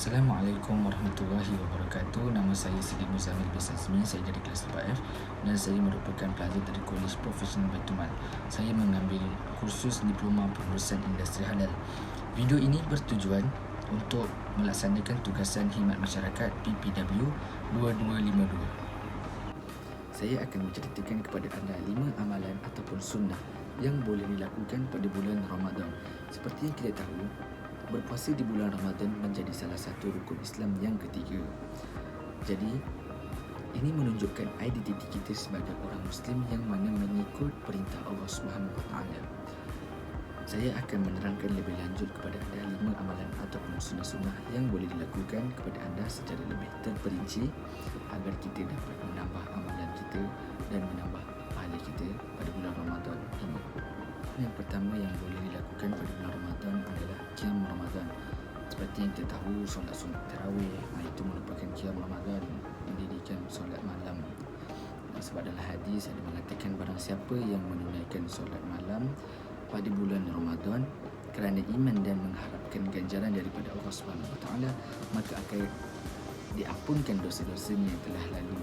Assalamualaikum warahmatullahi wabarakatuh. Nama saya Sidi Muzamil bin Azmi. Saya dari kelas 4F dan saya merupakan pelajar dari Kolej Profesional Baitul Mal. Saya mengambil kursus Diploma Pengurusan Industri Halal. Video ini bertujuan untuk melaksanakan tugasan khidmat masyarakat PPW 2252. Saya akan menceritakan kepada anda 5 amalan ataupun sunnah yang boleh dilakukan pada bulan Ramadan. Seperti yang kita tahu, berpuasa di bulan Ramadan menjadi salah satu rukun Islam yang ketiga. Jadi, ini menunjukkan identiti kita sebagai orang Muslim yang mana mengikut perintah Allah SWT. Saya akan menerangkan lebih lanjut kepada anda 5 amalan ataupun sunnah-sunnah yang boleh dilakukan kepada anda secara lebih terperinci agar kita dapat menambah amalan kita dan menambah pahala kita pada bulan Ramadan ini. Yang pertama yang boleh dilakukan pada bulan Ramadan adalah qiyam Ramadan. Seperti yang kita tahu, solat sunat tarawih itu merupakan qiyam Ramadan, mendirikan solat malam. Sebab dalam hadis ada mengatakan barang siapa yang menunaikan solat malam pada bulan Ramadan kerana iman dan mengharapkan ganjaran daripada Allah SWT, maka akan diampunkan dosa-dosanya yang telah lalu.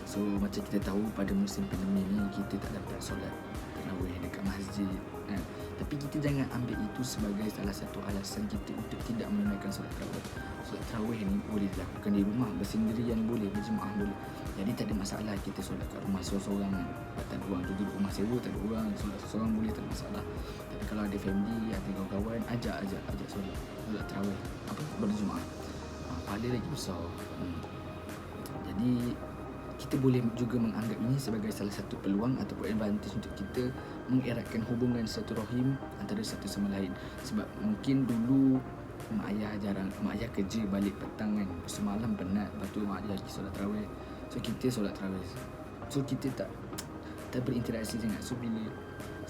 So macam kita tahu, pada musim pandemik ni kita tak dapat solat tarawih dekat masjid kan? Tapi kita jangan ambil itu sebagai salah satu alasan kita untuk tidak menunaikan solat tarawih. Solat tarawih ni boleh dilakukan di rumah, bersendirian boleh, berjemaah boleh. Jadi tak ada masalah kita solat kat rumah seorang-seorang kan. Tak ada orang duduk rumah sewa, tak ada orang, solat seorang boleh, tak ada masalah. Tapi kalau ada family, ada kawan-kawan, ajak solat tarawih berjemaah. Pahala lagi besar. Jadi kita boleh juga menganggap ini sebagai salah satu peluang ataupun advantage untuk kita mengeratkan hubungan silaturahim antara satu sama lain. Sebab mungkin dulu mak ayah kerja balik petang kan, semalam penat, lepas tu mak ayah pergi solat tarawih. So kita solat tarawih, so kita tak berinteraksi sangat. So bila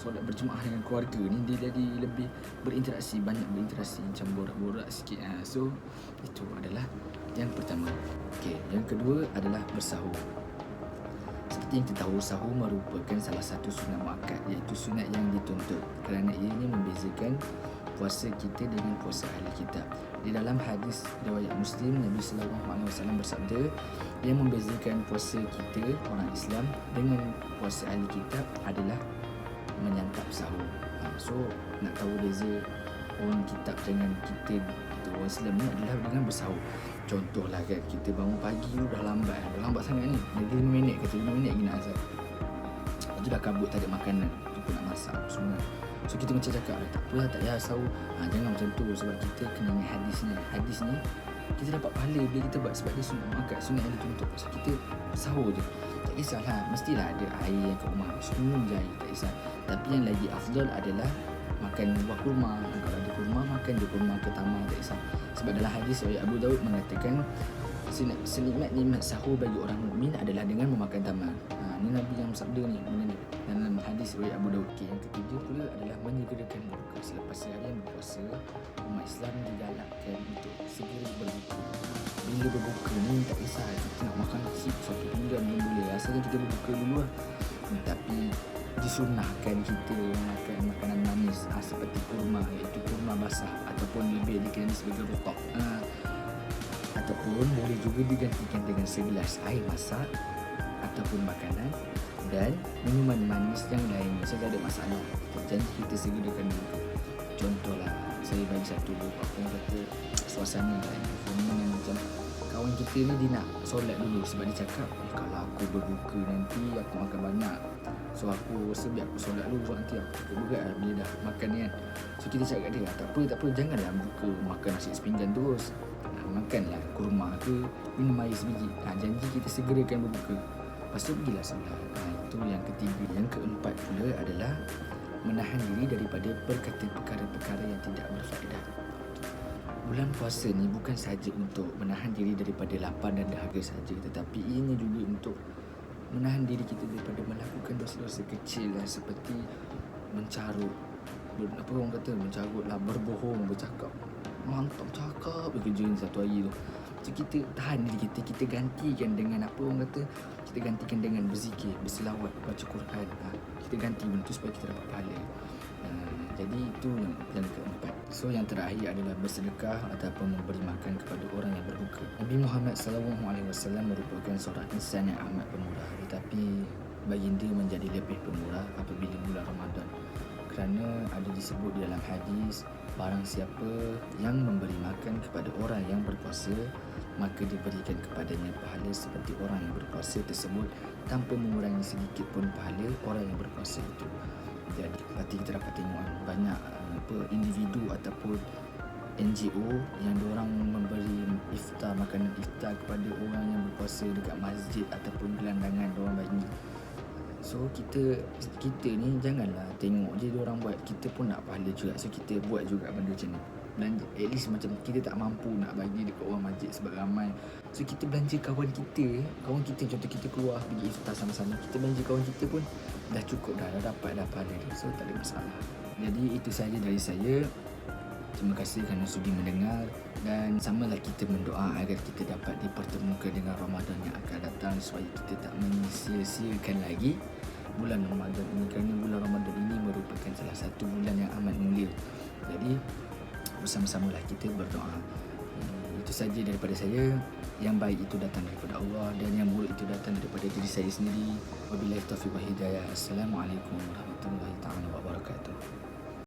solat berjemaah dengan keluarga ni, dia jadi lebih banyak berinteraksi, macam borak-borak sikit. So itu adalah yang pertama. Yang kedua adalah bersahur. Seperti yang kita tahu, sahur merupakan salah satu sunat muakkad, iaitu sunat yang dituntut kerana ianya membezakan puasa kita dengan puasa ahli kitab. Di dalam hadis riwayat Muslim, Nabi SAW bersabda, yang membezakan puasa kita orang Islam dengan puasa ahli kitab adalah menyantap sahur. So nak tahu beza orang kitab dengan kita orang Islam ni adalah dengan bersahur. Contohlah kan, kita bangun pagi tu dah lambat sangat ni, lagi 5 minit lagi nak azan. Lepas tu dah kabut, tak ada makanan, tu nak masak semua. So kita macam cakap, tak apalah, tak payah sahur. Jangan macam tu, sebab kita kena ingat hadis ni kita dapat pahala bila kita buat, sebab dia sunat muakkad, sunat yang dituntut. So kita sahur je, tak kisahlah mestilah ada air yang kat rumah, so minum je air, tak kisah. Tapi yang lagi afdal adalah makan buah kurma. Kalau ada kurma, makan je kurma ke tamar, tak kisah. Sebab dalam hadis riwayat Abu Daud mengatakan senikmat-nikmat sahur bagi orang mukmin adalah dengan memakan tamar. Ni Nabi yang sabda ni dalam hadis riwayat Abu Daud. Yang ketiga pula adalah menyegerakan berbuka. Selepas seharian berpuasa, umat Islam digalakkan untuk segera berbuka. Bila berbuka ni tak kisah kita nak makan nasi satu pinggan pun boleh, asalkan kita berbuka dulu lah. Tapi disunahkan kita makan makanan manis seperti kurma, iaitu kurma basah, ataupun lebih dikenali sebagai rotok, ataupun boleh juga digantikan dengan segelas air masak ataupun makanan dan minuman manis yang lainnya. Saya tak ada masalah, janji kita segerakan dulu. Contohlah, saya bagi satu apa yang kata suasana lain, macam kawan kita ni dia nak solat dulu, sebab dia cakap kalau aku berbuka nanti aku makan banyak, so aku rasa biar aku solat dulu, so nanti aku cukup berat lah bila dah makan ni kan. So kita cakap dia, tak apa, janganlah buka makan nasi sepinggan terus, makanlah kurma ke minum air sebiji. Janji kita segerakan berbuka, lepas tu pergilah solat. Itu yang ketiga. Yang keempat pula adalah menahan diri daripada berkata perkara-perkara yang tidak berfaedah. Bulan puasa ni bukan sahaja untuk menahan diri daripada lapar dan dahaga saja, tetapi ianya juga untuk menahan diri kita daripada melakukan dosa-dosa kecil seperti mencarut, berbohong, bercakap, mantap cakap bekerja ni satu hari tu. So kita tahan diri kita gantikan dengan kita gantikan dengan berzikir, berselawat, baca Quran. Kita ganti benda tu supaya kita dapat pahala. Jadi itu yang keempat. So yang terakhir adalah bersedekah ataupun memberi makan kepada orang yang berbuka. Nabi Muhammad SAW merupakan seorang insan yang amat pemurah, tetapi baginda menjadi lebih pemurah apabila bulan Ramadan, kerana ada disebut di dalam hadis, barang siapa yang memberi makan kepada orang yang berpuasa, maka diberikan kepadanya pahala seperti orang yang berpuasa tersebut tanpa mengurangi sedikit pun pahala orang yang berpuasa itu. Jadi kita dapat tengok banyak individu ataupun NGO yang diorang memberi iftar, makanan iftar kepada orang yang berpuasa dekat masjid ataupun gelandangan diorang bagi. So kita ni janganlah tengok je diorang buat, kita pun nak pahala juga. So kita buat juga benda macam ni. Belanja, at least macam kita tak mampu nak bagi dekat orang masjid sebab ramai. So kita belanja kawan kita, contoh kita keluar pergi iftar sama-sama, kita belanja kawan kita pun dah cukup dah dapat dah pahala dia. So tak ada masalah. Jadi itu sahaja dari saya. Terima kasih kerana sudi mendengar, dan samalah kita mendoa agar kita dapat dipertemukan dengan Ramadan yang akan datang, supaya kita tak menyia-siakan lagi bulan Ramadan ini, kerana bulan Ramadan ini merupakan salah satu bulan yang amat mulia. Jadi bersama-samalah kita berdoa. Itu saja daripada saya. Yang baik itu datang daripada Allah, dan yang buruk itu datang daripada diri saya sendiri. Wabillahi taufiq wal hidayah. Assalamualaikum warahmatullahi taala wabarakatuh.